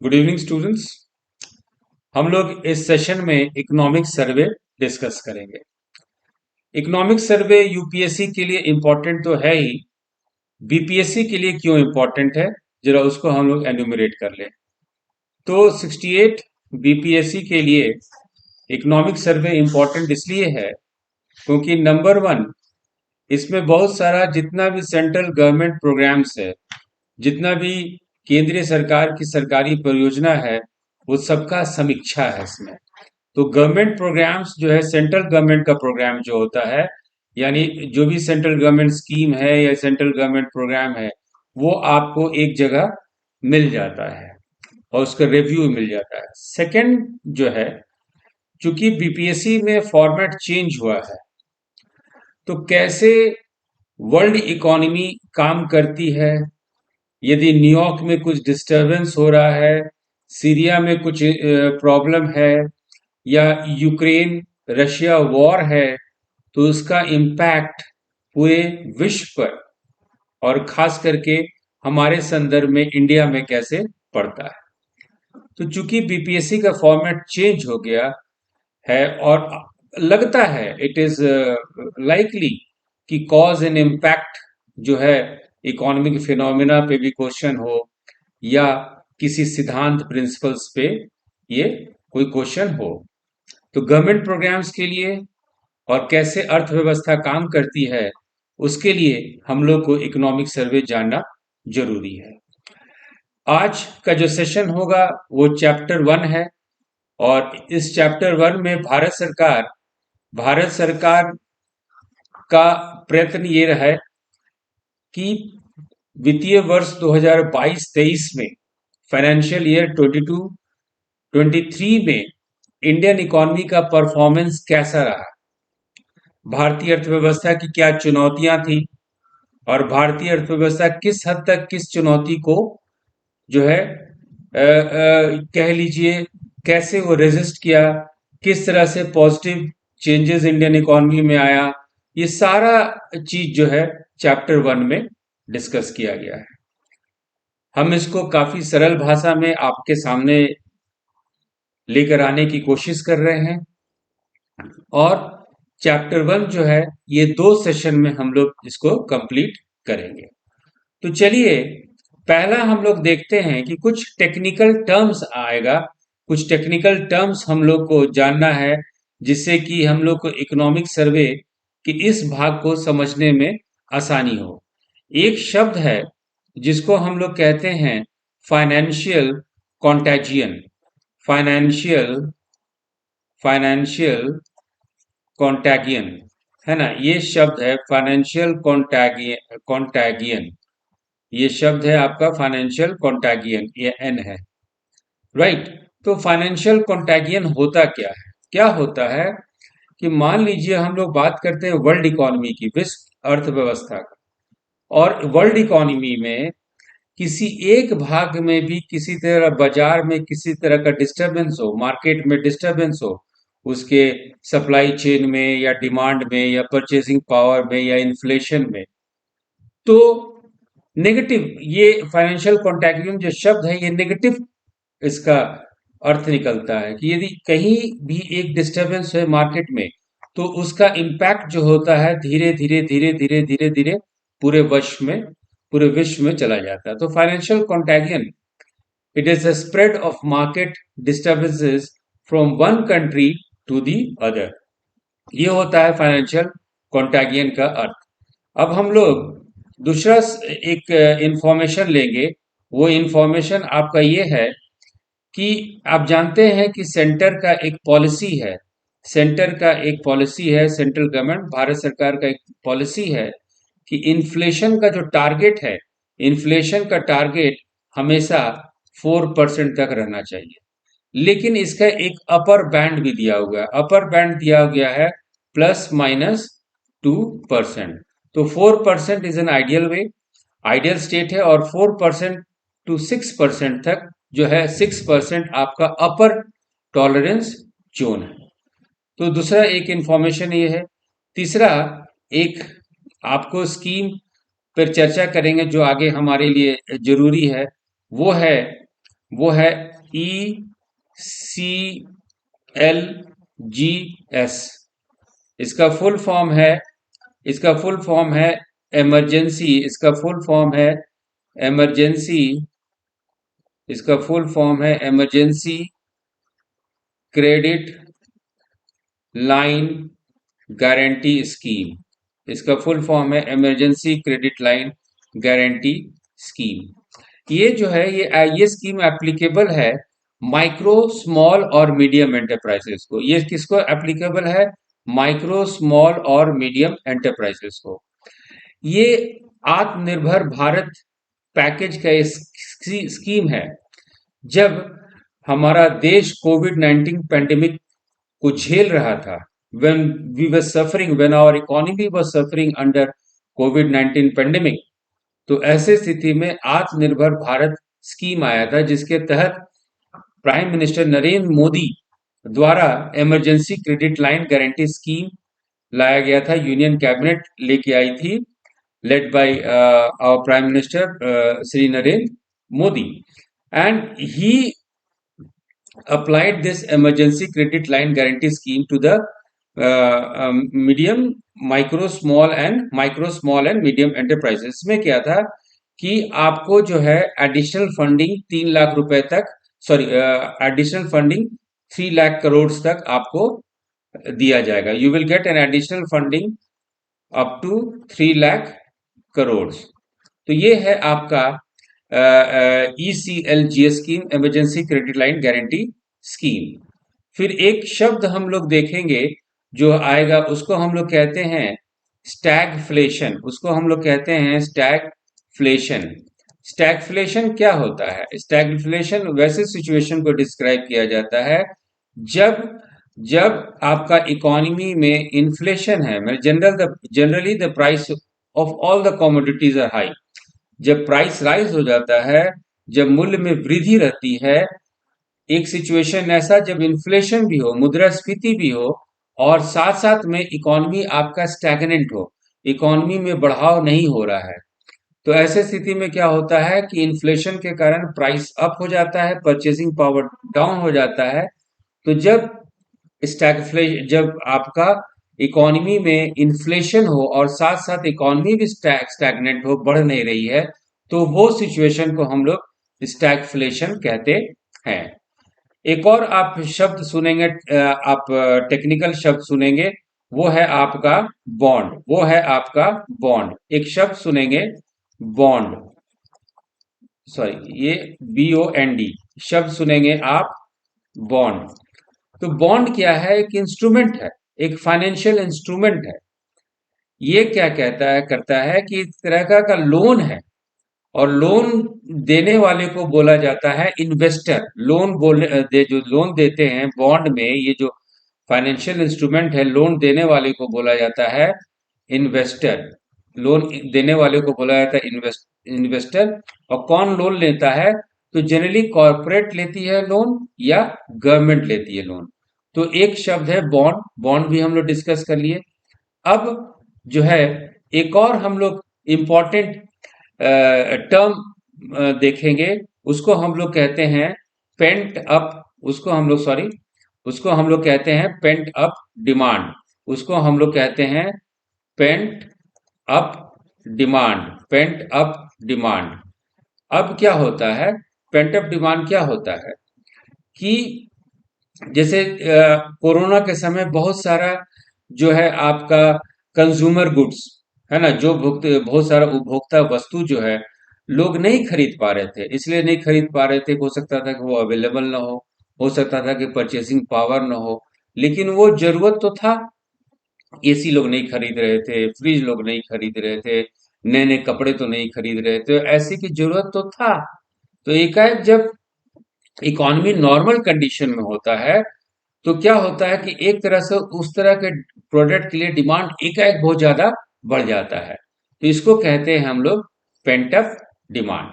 Good evening students. हम लोग इस सेशन में इकोनॉमिक सर्वे डिस्कस करेंगे। इकोनॉमिक सर्वे यूपीएससी के लिए इम्पोर्टेंट तो है ही, बीपीएससी के लिए क्यों इम्पोर्टेंट है जरा उसको हम लोग एन्यूमरेट कर लें। तो 68 बीपीएससी के लिए इकोनॉमिक सर्वे इम्पोर्टेंट इसलिए है क्योंकि नंबर वन, इसमें बहुत सारा जितना भी सेंट्रल गवर्नमेंट प्रोग्राम्स है, जितना भी केंद्रीय सरकार की सरकारी परियोजना है, वो सबका समीक्षा है इसमें। तो गवर्नमेंट प्रोग्राम्स जो है, सेंट्रल गवर्नमेंट का प्रोग्राम जो होता है, यानी जो भी सेंट्रल गवर्नमेंट स्कीम है या सेंट्रल गवर्नमेंट प्रोग्राम है, वो आपको एक जगह मिल जाता है और उसका रिव्यू मिल जाता है। सेकंड जो है, चूंकि बीपीएससी में फॉर्मेट चेंज हुआ है, तो कैसे वर्ल्ड इकोनॉमी काम करती है, यदि न्यूयॉर्क में कुछ डिस्टरबेंस हो रहा है, सीरिया में कुछ प्रॉब्लम है, या यूक्रेन रशिया वॉर है, तो उसका इम्पैक्ट पूरे विश्व पर और खास करके हमारे संदर्भ में इंडिया में कैसे पड़ता है। तो चूंकि बीपीएससी का फॉर्मेट चेंज हो गया है और लगता है इट इज लाइकली कि कॉज एंड इम्पैक्ट जो है, इकोनॉमिक फिनोमिना पे भी क्वेश्चन हो या किसी सिद्धांत प्रिंसिपल्स पे ये कोई क्वेश्चन हो, तो गवर्नमेंट प्रोग्राम्स के लिए और कैसे अर्थव्यवस्था काम करती है, उसके लिए हम लोग को इकोनॉमिक सर्वे जानना जरूरी है। आज का जो सेशन होगा वो चैप्टर 1 है और इस चैप्टर 1 में भारत सरकार का प्रयत्न ये रहा है कि वित्तीय वर्ष 2022-23 में, फाइनेंशियल ईयर 22-23 में इंडियन इकोनॉमी का परफॉर्मेंस कैसा रहा, भारतीय अर्थव्यवस्था की क्या चुनौतियां थी और भारतीय अर्थव्यवस्था किस हद तक किस चुनौती को जो है कह लीजिए कैसे वो रेजिस्ट किया, किस तरह से पॉजिटिव चेंजेस इंडियन इकोनॉमी में आया, ये सारा चीज जो है चैप्टर 1 में डिस्कस किया गया है। हम इसको काफी सरल भाषा में आपके सामने लेकर आने की कोशिश कर रहे हैं और चैप्टर 1 जो है ये 2 सेशन में हम लोग इसको कंप्लीट करेंगे। तो चलिए, पहला हम लोग देखते हैं कि कुछ टेक्निकल टर्म्स आएगा, कुछ टेक्निकल टर्म्स हम लोग को जानना है जिससे कि हम लोग को इकोनॉमिक सर्वे के इस भाग को समझने में आसानी हो। एक शब्द है जिसको हम लोग कहते हैं फाइनेंशियल कॉन्टैजियन। फाइनेंशियल फाइनेंशियल कॉन्टैगियन, है ना, ये शब्द है फाइनेंशियल कॉन्टैगियन। ये शब्द है आपका फाइनेंशियल कॉन्टैगियन, ये एन है, राइट। तो फाइनेंशियल कॉन्टैगियन होता क्या है? क्या होता है कि मान लीजिए हम लोग बात करते हैं वर्ल्ड इकोनॉमी की, विश्व अर्थव्यवस्था का, और वर्ल्ड इकोनॉमी में किसी एक भाग में भी किसी तरह बाजार में किसी तरह का डिस्टरबेंस हो, मार्केट में डिस्टरबेंस हो, उसके सप्लाई चेन में या डिमांड में या परचेसिंग पावर में या इन्फ्लेशन में, तो नेगेटिव, ये फाइनेंशियल कॉन्टैगियन जो शब्द है ये नेगेटिव इसका अर्थ निकलता है कि यदि कहीं भी एक डिस्टरबेंस है मार्केट में, तो उसका इम्पैक्ट जो होता है धीरे धीरे धीरे धीरे धीरे धीरे पूरे विश्व में चला जाता है। तो financial contagion, it is the spread of market disturbances from one country to the other. ये होता है फाइनेंशियल कॉन्टैगियन का अर्थ। अब हम लोग दूसरा एक इंफॉर्मेशन लेंगे। वो इंफॉर्मेशन आपका ये है कि आप जानते हैं कि सेंटर का एक पॉलिसी है, सेंट्रल गवर्नमेंट भारत सरकार का एक पॉलिसी है कि इन्फ्लेशन का जो टारगेट है, इन्फ्लेशन का टारगेट हमेशा 4% तक रहना चाहिए। लेकिन इसका एक अपर बैंड भी दिया हुआ है, अपर बैंड दिया गया है ±2%। तो 4% is an ideal way, ideal state है, और 4% टू 6% तक जो है, 6% आपका अपर टॉलरेंस जोन है। तो दूसरा एक इंफॉर्मेशन ये है। तीसरा एक आपको स्कीम पर चर्चा करेंगे जो आगे हमारे लिए जरूरी है, वो है वो है ECLGS। इसका फुल फॉर्म है इमरजेंसी। इमरजेंसी इसका फुल फॉर्म है emergency credit line guarantee scheme. इसका फुल फॉर्म है emergency credit line guarantee scheme. ये जो है ये स्कीम एप्लीकेबल है माइक्रो स्मॉल और मीडियम एंटरप्राइजेस को। ये किसको एप्लीकेबल है? माइक्रो स्मॉल और मीडियम एंटरप्राइजेस को। ये आत्मनिर्भर भारत पैकेज का स्कीम है। जब हमारा देश कोविड-19 पैंडेमिक को झेल रहा था, when our economy was suffering under COVID-19 pandemic, तो ऐसे स्थिति में आत्मनिर्भर भारत स्कीम आया था, जिसके तहत प्राइम मिनिस्टर नरेंद्र मोदी द्वारा emergency credit line guarantee scheme लाया गया था। यूनियन कैबिनेट लेके आई थी, led by our Prime Minister Sri Narendra Modi, and he applied this emergency credit line guarantee scheme to the micro small and medium enterprises। में क्या था कि आपको जो है एडिशनल फंडिंग 3 लाख रुपए तक, एडिशनल फंडिंग 3 लाख करोड़ तक आपको दिया जाएगा। You will get an additional funding up to 3 lakh crore. तो ये है आपका ECLGS scheme, emergency credit line guarantee scheme. फिर एक शब्द हम लोग देखेंगे जो आएगा, उसको हम लोग कहते हैं स्टैगफ्लेशन। स्टैगफ्लेशन क्या होता है? स्टैगफ्लेशन वैसे सिचुएशन को डिस्क्राइब किया जाता है जब जब आपका इकोनॉमी में इन्फ्लेशन है, generally the price of all the commodities are high. जब प्राइस राइज हो जाता है, जब मूल्य में वृद्धि रहती है, एक सिचुएशन ऐसा जब इन्फ्लेशन भी हो, मुद्रास्फीति भी हो, और साथ साथ में इकोनॉमी आपका स्टैग्नेंट हो, इकोनॉमी में बढ़ाव नहीं हो रहा है, तो ऐसे स्थिति में क्या होता है कि इन्फ्लेशन के कारण प्राइस अप हो जाता है, परचेसिंग पावर डाउन हो जाता है। तो जब आपका इकोनॉमी में इन्फ्लेशन हो और साथ साथ इकोनॉमी भी स्टैग्नेंट हो, बढ़ नहीं रही है, तो वो सिचुएशन को हम लोग स्टैगफ्लेशन कहते हैं। एक और आप शब्द सुनेंगे, आप टेक्निकल शब्द सुनेंगे, वो है आपका बॉन्ड। एक शब्द सुनेंगे बॉन्ड, ये BOND शब्द सुनेंगे आप, बॉन्ड। तो बॉन्ड क्या है? एक इंस्ट्रूमेंट है, एक फाइनेंशियल इंस्ट्रूमेंट है। ये क्या करता है कि इस तरह का लोन है, और लोन देने वाले को बोला जाता है इन्वेस्टर। जो लोन देते हैं बॉन्ड में, ये जो फाइनेंशियल इंस्ट्रूमेंट है, लोन देने वाले को बोला जाता है इन्वेस्टर। इन्वेस्टर। और कौन लोन लेता है? तो जनरली कॉर्पोरेट लेती है लोन, या गवर्नमेंट लेती है लोन। तो एक शब्द है बॉन्ड भी हम लोग डिस्कस कर लिए। अब जो है एक और हम लोग इम्पोर्टेंट टर्म देखेंगे, उसको हम लोग कहते हैं पेंट अप उसको हम लोग कहते हैं pent up demand. Pent up demand. अब क्या होता है? पेंट अप डिमांड क्या होता है कि जैसे कोरोना के समय बहुत सारा जो है आपका कंज्यूमर गुड्स है ना, जो बहुत सारा उपभोक्ता वस्तु जो है लोग नहीं खरीद पा रहे थे। इसलिए नहीं खरीद पा रहे थे, हो सकता था कि वो अवेलेबल ना हो सकता था कि परचेसिंग पावर ना हो, लेकिन वो जरूरत तो था। AC लोग नहीं खरीद रहे थे, फ्रिज लोग नहीं खरीद रहे थे, नए नए कपड़े तो नहीं खरीद रहे थे, ऐसी की जरूरत तो था। तो एकाएक जब इकोनॉमी नॉर्मल कंडीशन में होता है, तो क्या होता है कि एक तरह से उस तरह के प्रोडक्ट के लिए डिमांड एकाएक बहुत ज्यादा बढ़ जाता है। तो इसको कहते हैं हम लोग पेंट अप डिमांड।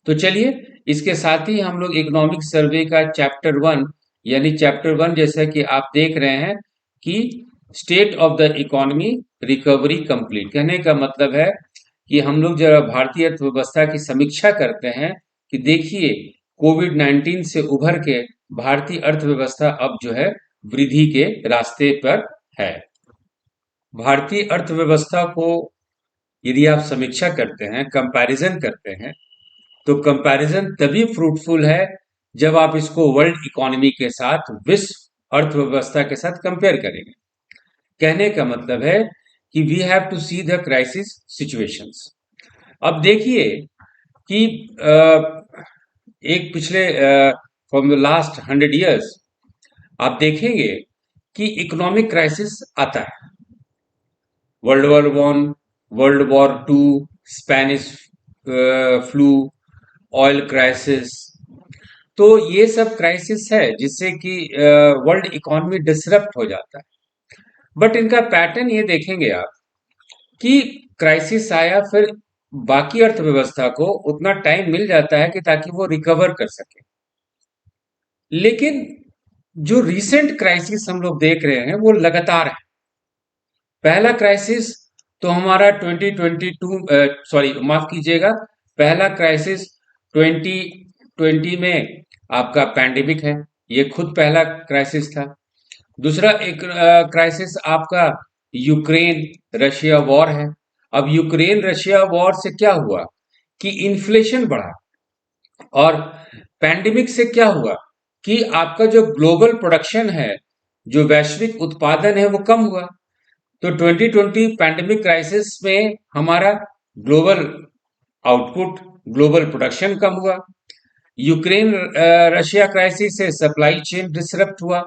तो चलिए, इसके साथ ही हम लोग इकोनॉमिक सर्वे का चैप्टर 1 जैसा कि आप देख रहे हैं कि state of the economy recovery complete. कहने का मतलब है कि हम लोग जरा भारतीय अर्थव्यवस्था की समीक्षा करते हैं कि देखिए कोविड 19 से उभर के भारतीय अर्थव्यवस्था अब जो है वृद्धि के रास्ते पर है। भारतीय अर्थव्यवस्था को यदि आप समीक्षा करते हैं, कंपैरिजन करते हैं, तो कंपैरिजन तभी फ्रूटफुल है जब आप इसको वर्ल्ड इकोनॉमी के साथ, विश्व अर्थव्यवस्था के साथ कंपेयर करेंगे। कहने का मतलब है कि we have to see the crisis situations. अब देखिए कि एक पिछले फ्रॉम द लास्ट 100 years आप देखेंगे कि इकोनॉमिक क्राइसिस आता है। World war one, world war two, Spanish flu, oil crisis, तो ये सब क्राइसिस है जिससे कि वर्ल्ड इकोनॉमी डिसरप्ट हो जाता है। बट इनका पैटर्न ये देखेंगे आप कि क्राइसिस आया, फिर बाकी अर्थव्यवस्था को उतना टाइम मिल जाता है कि ताकि वो रिकवर कर सके। लेकिन जो रीसेंट क्राइसिस हम लोग देख रहे हैं वो लगातार है। पहला क्राइसिस तो हमारा 2022, सॉरी माफ कीजिएगा, पहला क्राइसिस 2020 में आपका पैंडेमिक है, ये खुद पहला क्राइसिस था। दूसरा एक क्राइसिस आपका यूक्रेन रशिया वॉर है। अब यूक्रेन रशिया वॉर से क्या हुआ कि इन्फ्लेशन बढ़ा, और पैंडेमिक से क्या हुआ कि आपका जो ग्लोबल प्रोडक्शन है, जो वैश्विक उत्पादन है, वो कम हुआ। तो 2020 पैंडेमिक क्राइसिस में हमारा ग्लोबल आउटपुट, ग्लोबल प्रोडक्शन कम हुआ। यूक्रेन रशिया क्राइसिस से सप्लाई चेन डिसरप्ट हुआ,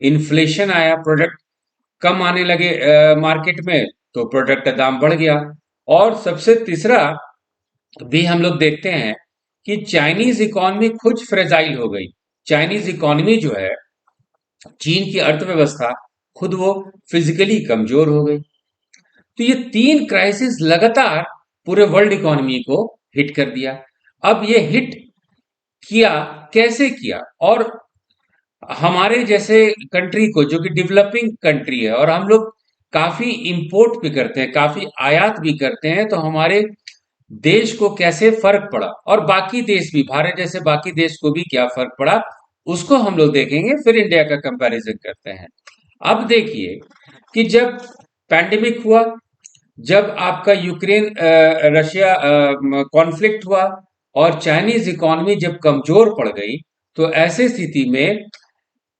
इन्फ्लेशन आया, प्रोडक्ट कम आने लगे मार्केट में, तो प्रोडक्ट का दाम बढ़ गया। और सबसे तीसरा भी हम लोग देखते हैं कि चाइनीज इकोनॉमी खुद फ्रेजाइल हो गई। चाइनीज इकोनॉमी जो है, चीन की अर्थव्यवस्था खुद वो फिजिकली कमजोर हो गई। तो ये तीन क्राइसिस लगातार पूरे वर्ल्ड इकोनॉमी को हिट कर दिया। अब ये हिट किया कैसे किया, और हमारे जैसे कंट्री को, जो कि डेवलपिंग कंट्री है और हम लोग काफी इंपोर्ट भी करते हैं, काफी आयात भी करते हैं, तो हमारे देश को कैसे फर्क पड़ा, और बाकी देश भी, भारत जैसे बाकी देश को भी क्या फर्क पड़ा, उसको हम लोग देखेंगे, फिर इंडिया का कंपैरिजन करते हैं। अब देखिए कि जब पैंडेमिक हुआ, जब आपका यूक्रेन रशिया कॉन्फ्लिक्ट हुआ, और चाइनीज इकोनॉमी जब कमजोर पड़ गई, तो ऐसे स्थिति में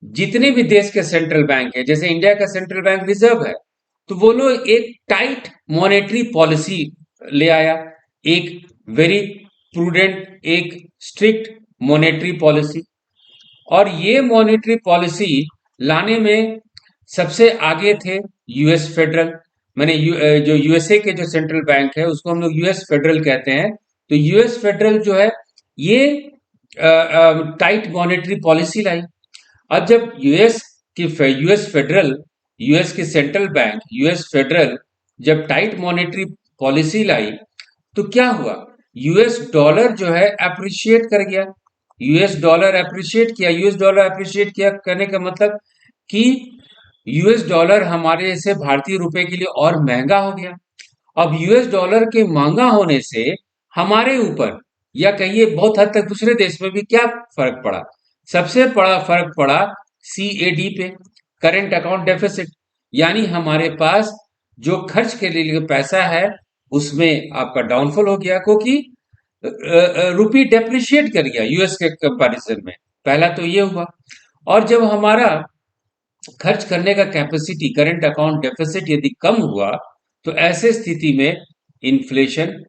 जितने भी देश के सेंट्रल बैंक है, जैसे इंडिया का सेंट्रल बैंक रिजर्व है, तो वो लोग एक टाइट मॉनेटरी पॉलिसी ले आया, एक वेरी प्रूडेंट, एक स्ट्रिक्ट मॉनेटरी पॉलिसी। और ये मॉनेटरी पॉलिसी लाने में सबसे आगे थे यूएस फेडरल, मैंने जो यूएसए के जो सेंट्रल बैंक है उसको हम लोग यूएस फेडरल कहते हैं। तो यूएस फेडरल जो है ये टाइट मॉनेटरी पॉलिसी लाई। अब जब यूएस फेडरल, यूएस की सेंट्रल बैंक यूएस फेडरल जब टाइट मॉनेटरी पॉलिसी लाई, तो क्या हुआ, यूएस डॉलर जो है अप्रिशिएट कर गया। यूएस डॉलर अप्रिशिएट किया, यूएस डॉलर अप्रिशिएट किया करने का मतलब कि यूएस डॉलर हमारे जैसे भारतीय रुपए के लिए और महंगा हो गया। अब यूएस डॉलर के महंगा होने से हमारे ऊपर, या कहिए बहुत हद तक दूसरे देश में भी क्या फर्क पड़ा, सबसे बड़ा फर्क पड़ा सीएडी पे, करंट अकाउंट डेफिसिट। यानी हमारे पास जो खर्च के लिए पैसा है उसमें आपका डाउनफॉल हो गया, क्योंकि रुपी डेप्रिशिएट कर गया यूएस के कंपैरिजन में। पहला तो ये हुआ। और जब हमारा खर्च करने का कैपेसिटी, करंट अकाउंट डेफिसिट यदि कम हुआ, तो ऐसे स्थिति में इन्फ्लेशन,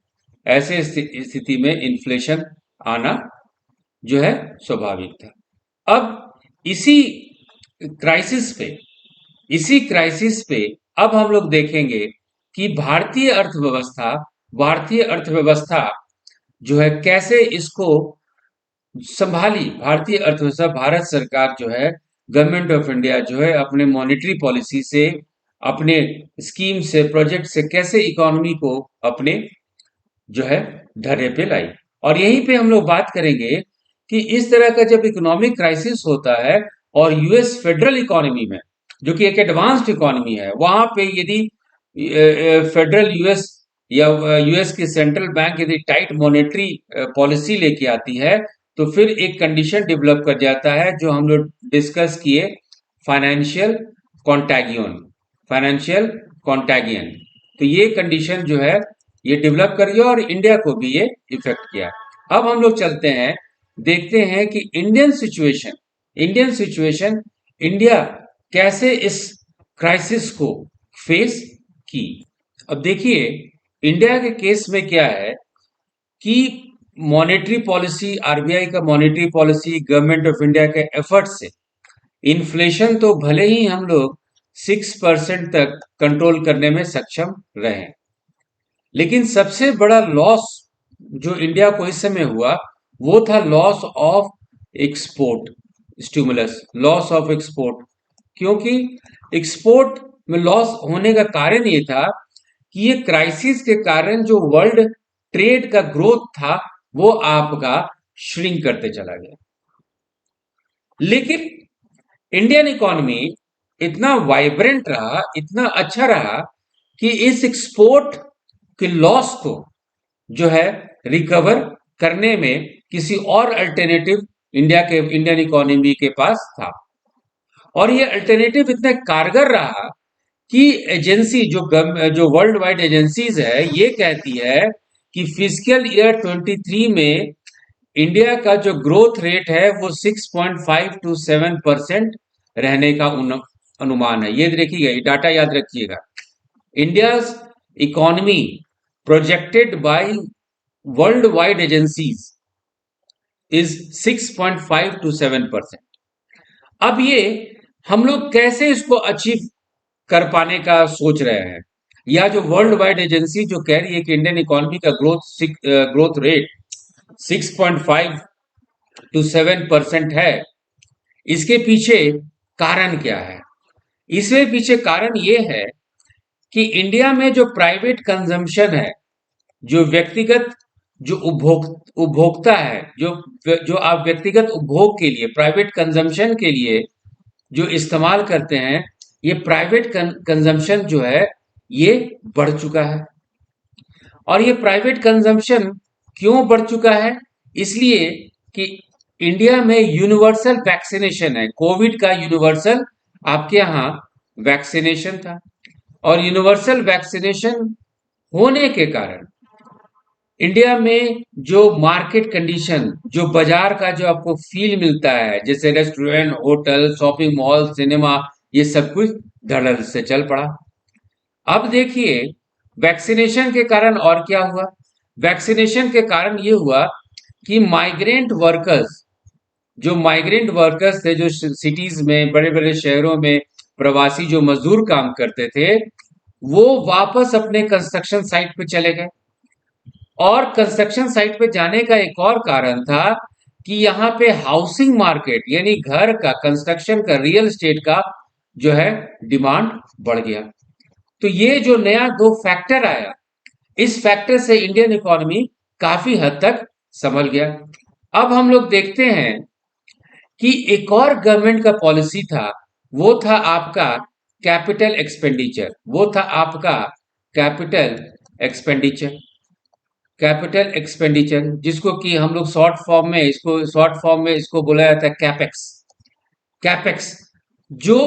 ऐसे स्थिति में इन्फ्लेशन आना जो है स्वाभाविक था। अब क्राइसिस पे इसी क्राइसिस पे अब हम लोग देखेंगे कि भारतीय अर्थव्यवस्था जो है कैसे इसको संभाली। भारतीय अर्थव्यवस्था, भारत सरकार जो है, गवर्नमेंट ऑफ इंडिया जो है, अपने मॉनेटरी पॉलिसी से, अपने स्कीम से, प्रोजेक्ट से कैसे इकोनॉमी को अपने जो है ढर्रे पे लाई। और यहीं पे हम लोग बात करेंगे कि इस तरह का जब इकोनॉमिक क्राइसिस होता है और यूएस फेडरल इकोनॉमी में, जो कि एक एडवांस्ड इकोनॉमी है, वहां पे यदि फेडरल यूएस या यूएस की सेंट्रल बैंक यदि टाइट मॉनेटरी पॉलिसी लेके आती है, तो फिर एक कंडीशन डेवलप कर जाता है जो हम लोग डिस्कस किए, फाइनेंशियल कॉन्टैगियन। फाइनेंशियल कॉन्टैगियन, तो ये कंडीशन जो है ये डेवलप कर गया और इंडिया को भी ये इफेक्ट किया। अब हम लोग चलते हैं, देखते हैं कि इंडियन सिचुएशन इंडिया कैसे इस क्राइसिस को फेस की। अब देखिए, इंडिया के केस में क्या है कि मॉनेटरी पॉलिसी, आरबीआई का monetary policy, government of India के एफर्ट से इन्फ्लेशन तो भले ही हम लोग 6% तक कंट्रोल करने में सक्षम रहे, लेकिन सबसे बड़ा लॉस जो इंडिया को इस समय हुआ वो था loss of export stimulus, loss of export. क्योंकि एक्सपोर्ट में लॉस होने का कारण ये था कि ये क्राइसिस के कारण जो वर्ल्ड ट्रेड का ग्रोथ था वो आपका श्रिंक करते चला गया। लेकिन इंडियन इकोनॉमी इतना वाइब्रेंट रहा, इतना अच्छा रहा कि इस एक्सपोर्ट के लॉस को जो है रिकवर करने में किसी और अल्टरनेटिव इंडियन इकोनॉमी के पास था। और ये अल्टरनेटिव इतना कारगर रहा कि एजेंसी जो वर्ल्ड वाइड एजेंसीज है ये कहती है कि फिजिकल ईयर 23 में इंडिया का जो ग्रोथ रेट है वो 6.5 to 7% रहने का अनुमान है। ये देखिएगा, ये डाटा याद रखिएगा। India's economy projected by world wide agencies is 6.5 to 7%। अब ये हम लोग कैसे इसको अचीव कर पाने का सोच रहे हैं, या जो वर्ल्ड वाइड एजेंसी जो कह रही है कि इंडियन इकोनॉमी का ग्रोथ रेट 6.5 to 7% है, इसके पीछे कारण क्या है? इसके पीछे कारण ये है कि इंडिया में जो प्राइवेट कंजम्पशन है, जो व्यक्तिगत जो उपभोक्ता है, जो आप व्यक्तिगत उपभोग के लिए, प्राइवेट कंजम्पशन के लिए जो इस्तेमाल करते हैं, ये प्राइवेट कंजम्पशन जो है ये बढ़ चुका है। और ये प्राइवेट कंजम्पशन क्यों बढ़ चुका है? इसलिए कि इंडिया में यूनिवर्सल वैक्सीनेशन है, कोविड का यूनिवर्सल आपके यहाँ वैक्सीनेशन था, और यूनिवर्सल वैक्सीनेशन होने के कारण इंडिया में जो मार्केट कंडीशन, जो बाजार का जो आपको फील मिलता है, जैसे restaurant, hotel, shopping mall, cinema, ये सब कुछ धड़ल्ले से चल पड़ा। अब देखिए, वैक्सीनेशन के कारण और क्या हुआ? वैक्सीनेशन के कारण ये हुआ कि जो माइग्रेंट वर्कर्स थे, जो सिटीज में, बड़े बड़े शहरों में प्रवासी जो मजदूर काम करते थे, वो वापस अपने कंस्ट्रक्शन साइट पे चले गए। और कंस्ट्रक्शन साइट पे जाने का एक और कारण था कि यहाँ पे हाउसिंग मार्केट, यानी घर का, कंस्ट्रक्शन का, रियल एस्टेट का जो है डिमांड बढ़ गया। तो ये जो नया दो फैक्टर आया, इस फैक्टर से इंडियन इकोनॉमी काफी हद तक संभल गया। अब हम लोग देखते हैं कि एक और गवर्नमेंट का पॉलिसी था, वो था आपका कैपिटल एक्सपेंडिचर। वो था आपका कैपिटल एक्सपेंडिचर। कैपिटल एक्सपेंडिचर, जिसको कि हम लोग शॉर्ट फॉर्म में इसको बोला जाता है कैपेक्स। कैपेक्स जो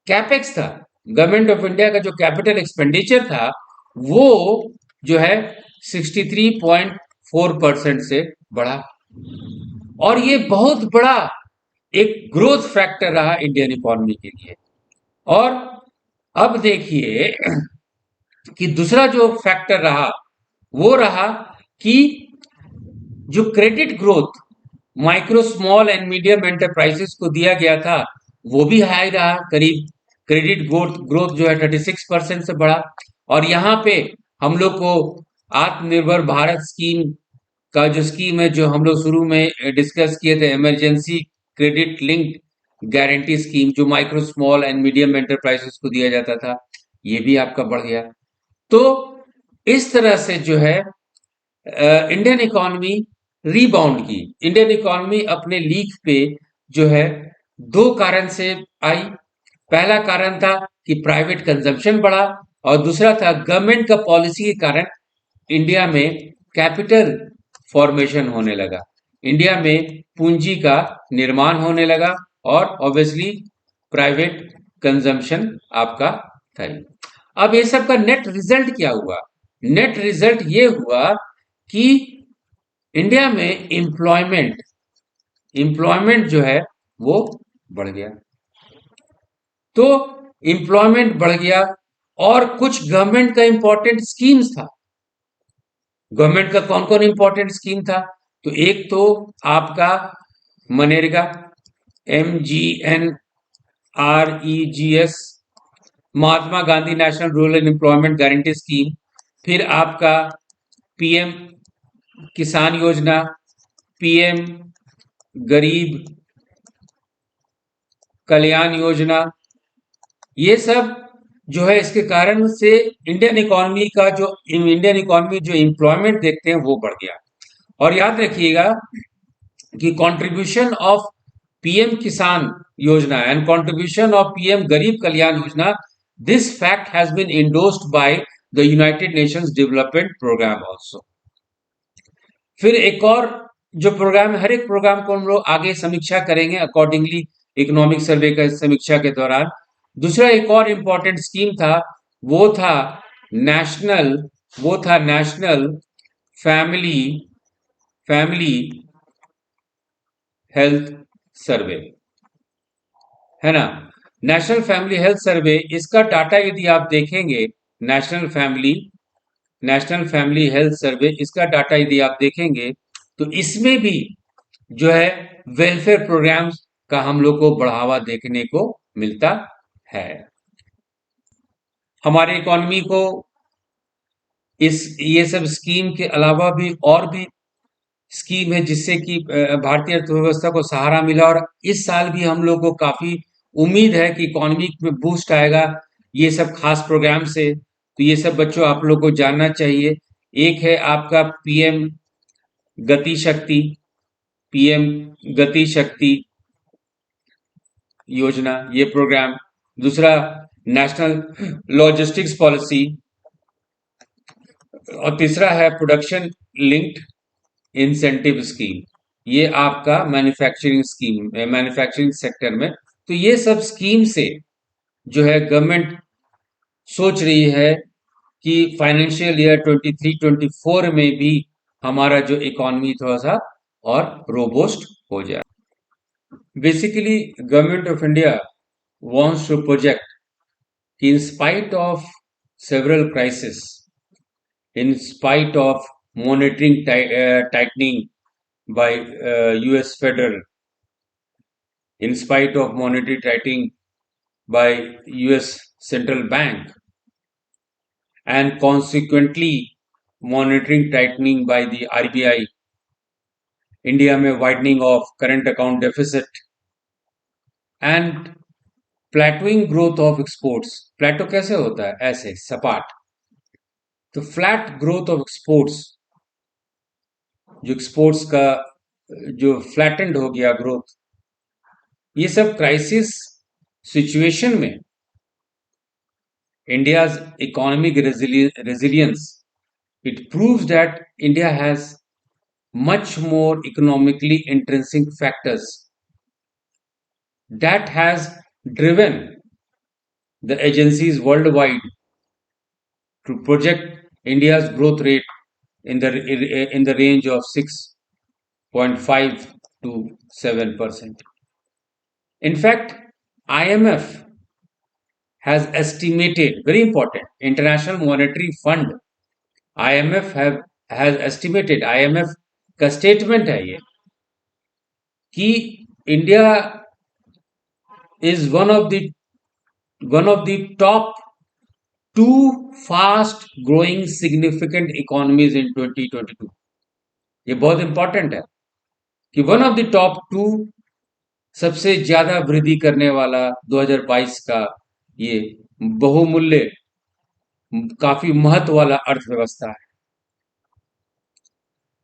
कैपेक्स था, गवर्नमेंट ऑफ इंडिया का जो कैपिटल एक्सपेंडिचर था, वो जो है 63.4% से बढ़ा। और ये बहुत बड़ा एक ग्रोथ फैक्टर रहा इंडियन इकोनॉमी के लिए। और अब देखिए कि दूसरा जो फैक्टर रहा वो रहा कि जो credit growth micro, small and medium enterprises को दिया गया था, वो भी हाई रहा। करीब क्रेडिट ग्रोथ जो है 36% से बढ़ा। और यहाँ पे हम लोग को आत्मनिर्भर भारत स्कीम का जो स्कीम है, जो हम लोग शुरू में डिस्कस किए थे, emergency credit linked guarantee scheme, जो micro, small and medium enterprises को दिया जाता था, ये भी आपका बढ़ गया। तो इस तरह से जो है इंडियन इकोनॉमी रीबाउंड की। इंडियन इकोनॉमी अपने लीक पे जो है दो कारण से आई। पहला कारण था कि प्राइवेट कंजम्पशन बढ़ा, और दूसरा था गवर्नमेंट का पॉलिसी के कारण इंडिया में कैपिटल फॉर्मेशन होने लगा। इंडिया में पूंजी का निर्माण होने लगा और ऑब्वियसली प्राइवेट कंजम्पशन आपका था। अब ये सब का नेट रिजल्ट क्या हुआ? नेट रिजल्ट ये हुआ कि इंडिया में एम्प्लॉयमेंट जो है वो बढ़ गया। तो एम्प्लॉयमेंट बढ़ गया और कुछ गवर्नमेंट का इंपॉर्टेंट स्कीम्स था। गवर्नमेंट का कौन कौन इंपॉर्टेंट स्कीम था? तो एक तो आपका मनरेगा, MGNREGS, Mahatma Gandhi national rural employment guarantee scheme, फिर आपका पीएम किसान योजना, पीएम गरीब कल्याण योजना, ये सब जो है इसके कारण से इंडियन इकोनॉमी जो एम्प्लॉयमेंट देखते हैं वो बढ़ गया। और याद रखिएगा कि कंट्रीब्यूशन ऑफ पीएम किसान योजना and contribution of PM Garib Kalyan Yojana, this fact has been endorsed by the United Nations Development Programme also. फिर एक और जो प्रोग्राम है, हर एक प्रोग्राम को हम लोग आगे समीक्षा करेंगे अकॉर्डिंगली इकोनॉमिक सर्वे का समीक्षा के दौरान। दूसरा एक और इंपॉर्टेंट स्कीम था, वो था national family family health survey, है ना। नेशनल फैमिली हेल्थ सर्वे, इसका डाटा यदि आप देखेंगे, नेशनल फैमिली हेल्थ सर्वे, इसका डाटा यदि आप देखेंगे तो इसमें भी जो है वेलफेयर प्रोग्राम्स का हम लोग को बढ़ावा देखने को मिलता है। हमारे इकोनॉमी को ये सब स्कीम के अलावा भी और भी स्कीम है जिससे कि भारतीय अर्थव्यवस्था को सहारा मिला, और इस साल भी हम लोग को काफी उम्मीद है कि इकोनॉमी में बूस्ट आएगा ये सब खास प्रोग्राम से। तो ये सब बच्चों आप लोग को जानना चाहिए। एक है आपका गति शक्ति पीएम गति शक्ति योजना, ये प्रोग्राम। दूसरा नेशनल लॉजिस्टिक्स पॉलिसी, और तीसरा है प्रोडक्शन लिंक्ड इंसेंटिव स्कीम, ये आपका मैन्युफैक्चरिंग सेक्टर में। तो ये सब स्कीम से जो है गवर्नमेंट सोच रही है कि फाइनेंशियल ईयर 23-24 में भी हमारा जो इकोनॉमी थोड़ा सा और रोबोस्ट हो जाए। Basically government of India wants to project in spite of several crises, in spite of monitoring tightening by US Federal, in spite of monetary tightening by US Central Bank, and consequently monitoring tightening by the RBI, India में widening of current account deficit and plateauing growth of exports. प्लेटो कैसे होता है? ऐसे सपाट। तो flat growth of exports, जो exports का जो फ्लैटेंड हो गया ग्रोथ, ये सब क्राइसिस सिचुएशन में India's economic resilience, it proves that India has much more economically intrinsic factors that has driven the agencies worldwide to project India's growth rate in the range of 6.5 to 7%. In fact, IMF has estimated, very important, International Monetary Fund, has estimated, IMF का statement है ये, कि India is one of the top 2 fast growing significant economies in 2022. ये बहुत important है कि one of the top 2 सबसे ज्यादा वृद्धि करने वाला 2022 का ये बहुमूल्य, काफी महत्व वाला अर्थव्यवस्था है।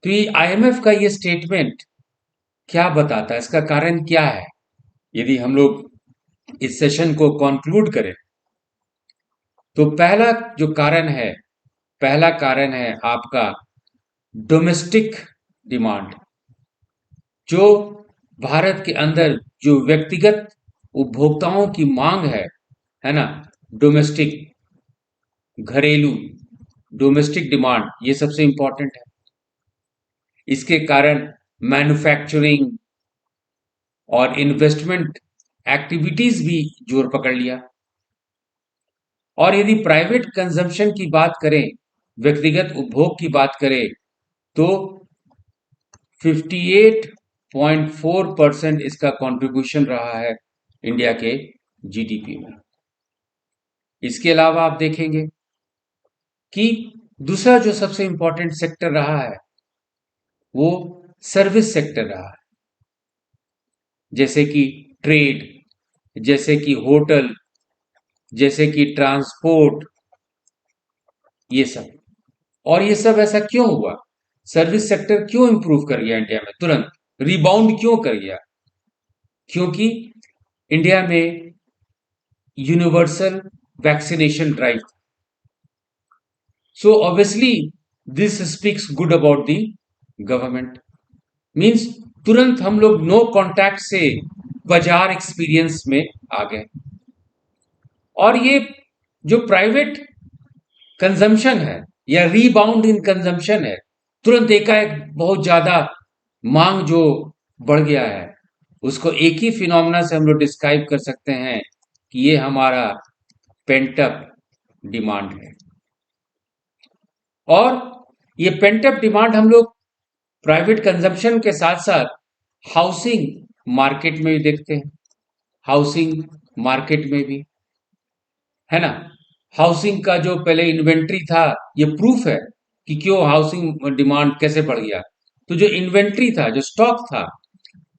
तो ये आईएमएफ का ये स्टेटमेंट क्या बताता है, इसका कारण क्या है? यदि हम लोग इस सेशन को कंक्लूड करें तो पहला कारण है आपका डोमेस्टिक डिमांड। जो भारत के अंदर जो व्यक्तिगत उपभोक्ताओं की मांग है ना, डोमेस्टिक, घरेलू, डोमेस्टिक डिमांड, ये सबसे इंपॉर्टेंट है। इसके कारण मैन्युफैक्चरिंग और इन्वेस्टमेंट एक्टिविटीज भी जोर पकड़ लिया। और यदि प्राइवेट कंजम्पशन की बात करें, व्यक्तिगत उपभोग की बात करें, तो 58.4% इसका कंट्रीब्यूशन रहा है इंडिया के जीडीपी में। इसके अलावा आप देखेंगे कि दूसरा जो सबसे इंपॉर्टेंट सेक्टर रहा है वो सर्विस सेक्टर रहा है, जैसे कि ट्रेड, जैसे कि होटल, जैसे कि ट्रांसपोर्ट, ये सब। और ये सब ऐसा क्यों हुआ? सर्विस सेक्टर क्यों इंप्रूव कर गया इंडिया में, तुरंत रिबाउंड क्यों कर गया? क्योंकि इंडिया में यूनिवर्सल वैक्सीनेशन ड्राइव था। So obviously this speaks good about the government. Means तुरंत हम लोग नो कॉन्टैक्ट से बाजार एक्सपीरियंस में आ गए। और ये जो प्राइवेट कंजम्पशन है या रीबाउंड इन कंजम्पशन है, तुरंत एकाएक बहुत ज्यादा मांग जो बढ़ गया है, उसको एक ही फिनोमेना से हम लोग डिस्क्राइब कर सकते हैं कि ये हमारा पेंटअप डिमांड है। और ये पेंटअप डिमांड हम लोग प्राइवेट कंजम्पशन के साथ साथ हाउसिंग मार्केट में भी देखते हैं। हाउसिंग मार्केट में भी, है ना, हाउसिंग का जो पहले इन्वेंट्री था, ये प्रूफ है कि क्यों हाउसिंग डिमांड कैसे बढ़ गया। तो जो इन्वेंट्री था, जो स्टॉक था,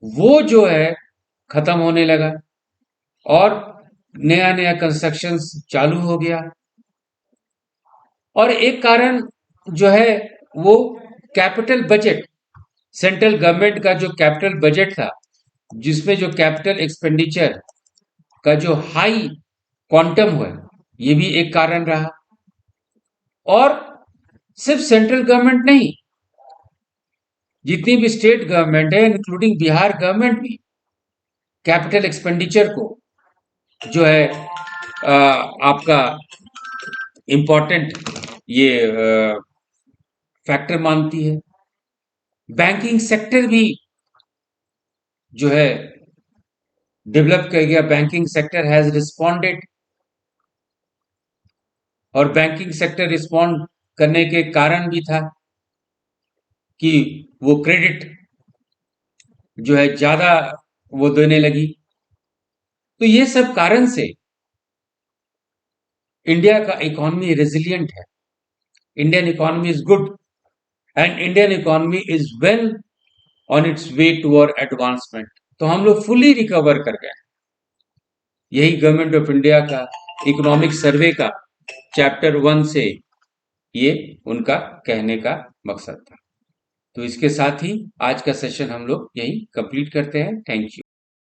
वो जो है खत्म होने लगा और नया नया कंस्ट्रक्शन चालू हो गया। और एक कारण जो है वो कैपिटल बजट, सेंट्रल गवर्नमेंट का जो कैपिटल बजट था, जिसमें जो कैपिटल एक्सपेंडिचर का जो हाई क्वांटम हुआ, ये भी एक कारण रहा। और सिर्फ सेंट्रल गवर्नमेंट नहीं, जितनी भी स्टेट गवर्नमेंट है इंक्लूडिंग बिहार गवर्नमेंट भी कैपिटल एक्सपेंडिचर को जो है आपका इम्पोर्टेंट ये फैक्टर मानती है। बैंकिंग सेक्टर भी जो है डेवलप कर गया, बैंकिंग सेक्टर हैज रिस्पॉन्डेड। और बैंकिंग सेक्टर रिस्पॉन्ड करने के कारण भी था कि वो क्रेडिट जो है ज्यादा वो देने लगी। तो ये सब कारण से इंडिया का इकोनॉमी रेजिलिएंट है। Indian economy is good and Indian economy is well on it's way toward advancement. तो हम लोग फुली रिकवर कर गए। यही गवर्नमेंट ऑफ इंडिया का इकोनॉमिक सर्वे का चैप्टर 1 से ये उनका कहने का मकसद था। तो इसके साथ ही आज का सेशन हम लोग यही कंप्लीट करते हैं। Thank you.